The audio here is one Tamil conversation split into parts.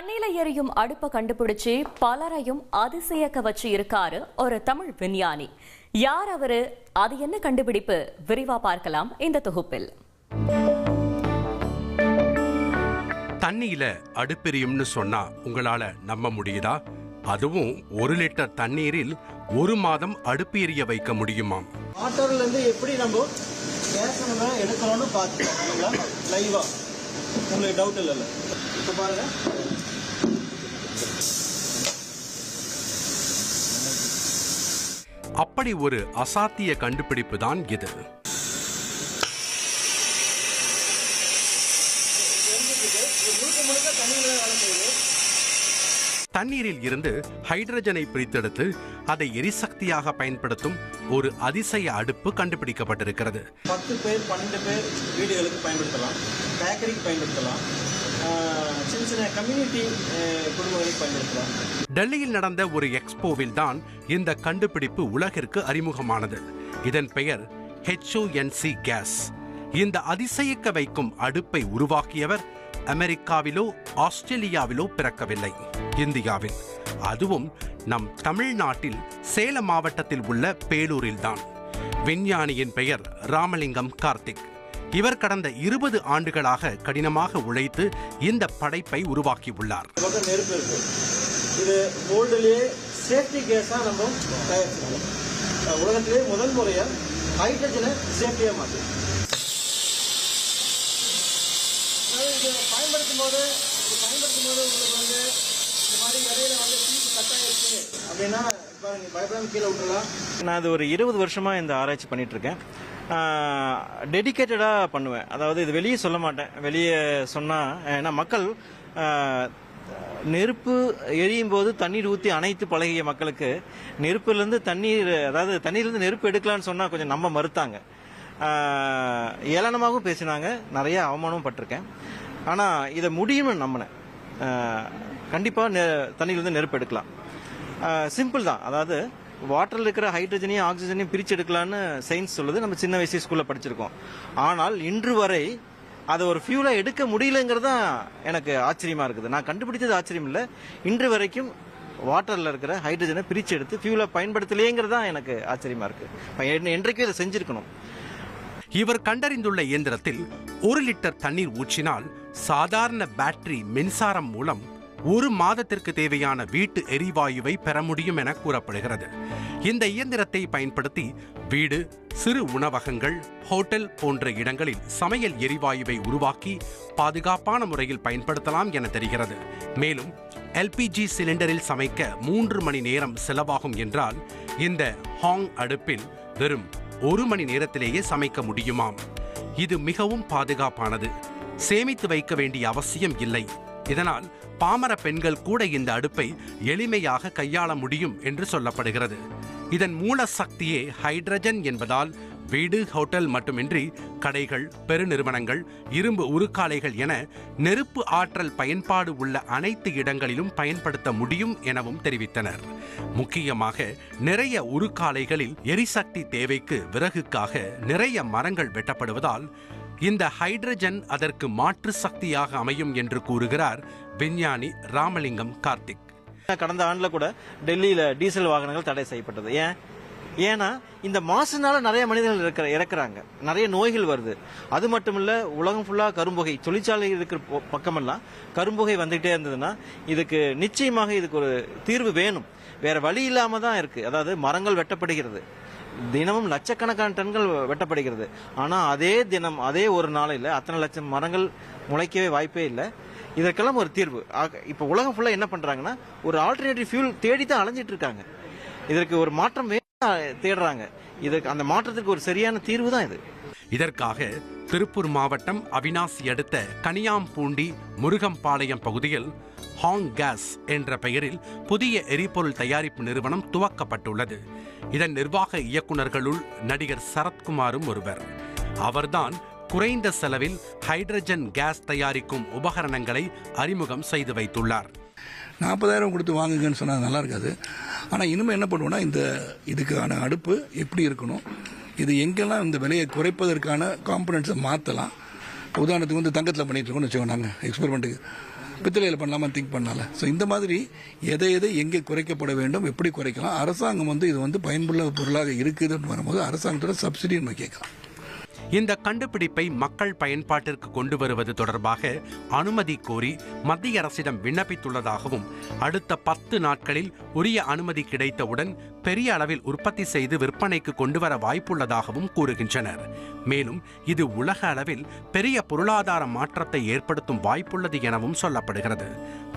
தண்ணீல எரியும் அடுப்பை கண்டுபிடிச்சு பலரையும் அதிசயக்க வச்சு இருக்காரு ஒரு தமிழ் விஞ்ஞானி. யார் அவரு, அது என்ன கண்டுபிடிப்பு, விரிவா பார்க்கலாம் இந்த தொகுப்பில். தண்ணியில அடுப்பெரியும்னு சொன்னா உங்களால நம்ப முடியுதா? அதுவும் 1 லிட்டர் தண்ணீரில் 1 மாதம் அடுப்பு எரிய வைக்க முடியுமாம். வாட்டர்ல இருந்து எப்படி நம்ம கேஸ் நம்ம எடுக்கணும்னு பார்த்துக்கலாம் லைவா. உங்களுக்கு டவுட் இல்லைல்ல? இப்போ பாருங்க, அப்படி ஒரு அசாத்திய கண்டுபிடிப்பு தான் இது. தண்ணீரில் இருந்து ஹைட்ரஜனை பிரித்தெடுத்து அதை எரிசக்தியாக பயன்படுத்தும் ஒரு அதிசய அடுப்பு கண்டுபிடிக்கப்பட்டிருக்கிறது. 10 பேர் 12 பேர் வீடுகளுக்கு பயன்படுத்தலாம், பேக்கரிக்கு பயன்படுத்தலாம், சின்ன சின்ன கம்யூனிட்டி குடும்பங்களுக்கு பயன்படுத்தலாம். டெல்லியில் நடந்த ஒரு எக்ஸ்போவில் தான் இந்த கண்டுபிடிப்பு உலகிற்கு அறிமுகமானது. இதன் பெயர் HONC கேஸ். இந்த அதிசயிக்க வைக்கும் அடுப்பை உருவாக்கியவர் அமெரிக்காவிலோ ஆஸ்திரேலியாவிலோ பிறக்கவில்லை, இந்தியாவில். அதுவும் நம் தமிழ்நாட்டில் சேலம் மாவட்டத்தில் உள்ள பேலூரில் தான். விஞ்ஞானியின் பெயர் ராமலிங்கம் கார்த்திக். இவர் கடந்த 20 ஆண்டுகளாக கடினமாக உழைத்து இந்த படைப்பை உருவாக்கியுள்ளார். நெருப்பு இருக்கு, இது வேர்ல்டுலேயே சேஃப்டி கேஸா நம்ம தயாரிச்சிருக்கோம். உலகத்திலே முதல் முறையா ஹைட்ரஜனை சேஃப்டியா மாற்றி பயன்படுத்தும் போது உங்களுக்கு வந்து இந்த மாதிரி இடையில வந்து தீக்கு கட்டாயிருக்கு அப்படின்னா பயப்படாம கீழே விட்டுலாம். நான் அது ஒரு 20 வருஷமா இந்த ஆராய்ச்சி பண்ணிட்டு இருக்கேன். டெடிக்கேட்டடாக பண்ணுவேன். அதாவது இது வெளியே சொல்ல மாட்டேன். வெளியே சொன்னால் ஏன்னா மக்கள் நெருப்பு எரியும் போது தண்ணீர் ஊற்றி அணைத்து பழகிய மக்களுக்கு நெருப்புலேருந்து தண்ணீர், அதாவது தண்ணீர்லேருந்து நெருப்பு எடுக்கலான்னு சொன்னால் கொஞ்சம் நம்ப மறுத்தாங்க. ஏளனமாகவும் பேசினாங்க, நிறைய அவமானமும் பட்டிருக்கேன். ஆனால் இதை முடியும்னு நம்பினேன். கண்டிப்பாக தண்ணீர்லேருந்து நெருப்பு எடுக்கலாம். சிம்பிள் தான். அதாவது வாட்டரில் இருக்கிற ஹைட்ரஜனையும் ஆக்சிஜனையும் பிரித்து எடுக்கலான்னு சயின்ஸ் சொல்லுது. நம்ம சின்ன வயசு ஸ்கூலில் படிச்சிருக்கோம். ஆனால் இன்று வரை அதை ஒரு ஃபியூலாக எடுக்க முடியலங்கிறது தான் எனக்கு ஆச்சரியமாக இருக்குது. நான் கண்டுபிடிச்சது ஆச்சரியம் இல்லை, இன்று வரைக்கும் வாட்டரில் இருக்கிற ஹைட்ரஜனை பிரித்து எடுத்து ஃபியூலாக பயன்படுத்தலையேங்கிறது தான் எனக்கு ஆச்சரியமாக இருக்குது. என்றைக்கும் இதை செஞ்சுருக்கணும். இவர் கண்டறிந்துள்ள இயந்திரத்தில் 1 லிட்டர் தண்ணீர் ஊற்றினால் சாதாரண பேட்டரி மின்சாரம் மூலம் 1 மாதத்திற்கு தேவையான வீட்டு எரிவாயுவை பெற முடியும் என கூறப்படுகிறது. இந்த இயந்திரத்தை பயன்படுத்தி வீடு, சிறு உணவகங்கள், ஹோட்டல் போன்ற இடங்களில் சமையல் எரிவாயுவை உருவாக்கி பாதுகாப்பான முறையில் பயன்படுத்தலாம் என தெரிகிறது. மேலும் LPG சிலிண்டரில் சமைக்க 3 மணி நேரம் செலவாகும் என்றால் இந்த ஹாங் அடுப்பில் வெறும் 1 மணி நேரத்திலேயே சமைக்க முடியுமாம். இது மிகவும் பாதுகாப்பானது, சேமித்து வைக்க வேண்டிய அவசியம் இல்லை. இதனால் பாமர பெண்கள் கூட இந்த அடுப்பை எளிமையாக கையாள முடியும் என்று சொல்லப்படுகிறது. இதன் மூல சக்தியே ஹைட்ரஜன் என்பதால் வீடு, ஹோட்டல் மட்டுமின்றி கடைகள், பெருநிறுவனங்கள், இரும்பு உருக்காலைகள் என நெருப்பு ஆற்றல் பயன்பாடு உள்ள அனைத்து இடங்களிலும் பயன்படுத்த முடியும் எனவும் தெரிவித்தனர். முக்கியமாக நிறைய உருக்காலைகளில் எரிசக்தி தேவைக்கு விறகுக்காக நிறைய மரங்கள் வெட்டப்படுவதால் இந்த ஹைட்ரஜன் அதற்கு மாற்று சக்தியாக அமையும் என்று கூறுகிறார் விஞ்ஞானி ராமலிங்கம் கார்த்திக். கடந்த ஆண்டில் கூட டெல்லியில் டீசல் வாகனங்கள் தடை செய்யப்பட்டது. ஏன்னா இந்த மாசுனால நிறைய மனிதர்கள் இறக்குறாங்க, நிறைய நோய்கள் வருது. அது மட்டும் இல்ல, உலகம் ஃபுல்லா கரும்புகை, தொழிற்சாலை இருக்கிற பக்கமெல்லாம் கரும்புகை வந்துகிட்டே இருந்ததுன்னா இதுக்கு நிச்சயமாக இதுக்கு ஒரு தீர்வு வேணும். வேற வழி இல்லாம தான் இருக்கு. அதாவது மரங்கள் வெட்டப்படுகிறது, தினமும் லட்சக்கணக்கான டன்கள் வெட்டப்படுகிறது. ஆனா அதே தினம், அதே ஒரு நாளையில் அத்தனை லட்சம் மரங்கள் முளைக்கவே வாய்ப்பே இல்லை. இதற்கெல்லாம் ஒரு தீர்வு. இப்ப உலகம் ஃபுல்லா என்ன பண்றாங்கன்னா ஒரு ஆல்டர்னேட்டிவ் ஃபியூல் தேடி தான் அலைஞ்சிட்டு இருக்காங்க. இதற்கு ஒரு மாற்றம் தேடுறாங்க. இதுக்கு அந்த மாற்றத்துக்கு ஒரு சரியான தீர்வு தான் இது. இதற்காக திருப்பூர் மாவட்டம் அவினாசி அடுத்த கனியாம்பூண்டி முருகம்பாளையம் பகுதியில் ஹாங் கேஸ் என்ற பெயரில் புதிய எரிபொருள் தயாரிப்பு நிறுவனம் துவக்கப்பட்டுள்ளது. இதன் நிர்வாக இயக்குநர்களுள் நடிகர் சரத்குமாரும் ஒருவர். அவர்தான் குறைந்த செலவில் ஹைட்ரஜன் கேஸ் தயாரிக்கும் உபகரணங்களை அறிமுகம் செய்து வைத்துள்ளார். 40,000 கொடுத்து வாங்குங்கன்னு சொன்னால் நல்லா இருக்காது. ஆனால் இனிமேல் என்ன பண்ணுவோம்னா, இதுக்கான அடுப்பு எப்படி இருக்கணும், இது எங்கெல்லாம் இந்த விலையை குறைப்பதற்கான காம்பனன்ட்ஸை மாற்றலாம். உதாரணத்துக்கு தங்கத்தில் பண்ணிட்டு இருக்கோம்னு வச்சுக்கோங்க. நாங்கள் எக்ஸ்பெரிமெண்ட்டுக்கு பித்தளையில் பண்ணலாமா திங்க் பண்ணல. ஸோ இந்த மாதிரி எதை எங்கே குறைக்கப்பட வேண்டும், எப்படி குறைக்கலாம், அரசாங்கம் இது பயனுள்ள பொருளாக இருக்குதுன்னு வரும்போது அரசாங்கத்தோட சப்சிடி நம்ம கேட்கலாம். இந்த கண்டுபிடிப்பை மக்கள் பயன்பாட்டிற்கு கொண்டு வருவது தொடர்பாக அனுமதி கோரி மத்திய அரசிடம் விண்ணப்பித்துள்ளதாகவும் அடுத்த 10 நாட்களில் உரிய அனுமதி கிடைத்தவுடன் பெரிய அளவில் உற்பத்தி செய்து விற்பனைக்கு கொண்டுவர வாய்ப்புள்ளதாகவும் கூறுகின்றனர். மேலும் இது உலக அளவில் பெரிய பொருளாதார மாற்றத்தை ஏற்படுத்தும் வாய்ப்புள்ளது எனவும் சொல்லப்படுகிறது.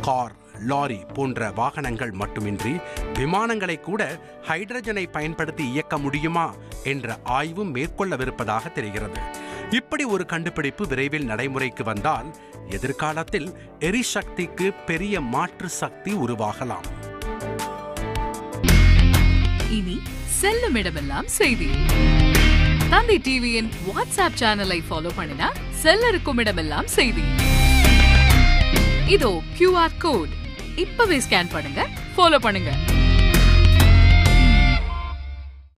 கார், லாரி போன்ற வாகனங்கள் மட்டுமின்றி விமானங்களை கூட ஹைட்ரஜனை பயன்படுத்தி இயக்க முடியுமா என்ற ஆய்வும் மேற்கொள்ளவிருப்பதாக தெரிகிறது. இப்படி ஒரு கண்டுபிடிப்பு விரைவில் நடைமுறைக்கு வந்தால் எதிர்காலத்தில் எரிசக்திக்கு பெரிய மாற்று சக்தி உருவாகலாம். இனி செல்லும் இடமெல்லாம் செய்தி. தந்தி டிவியின் வாட்ஸ்அப் சேனலை ஃபாலோ பண்ணினா செல்ல இருக்கும் இடமெல்லாம் செய்தி. இதோ QR கோட் இப்பவே ஸ்கேன் பண்ணுங்க, ஃபாலோ பண்ணுங்க.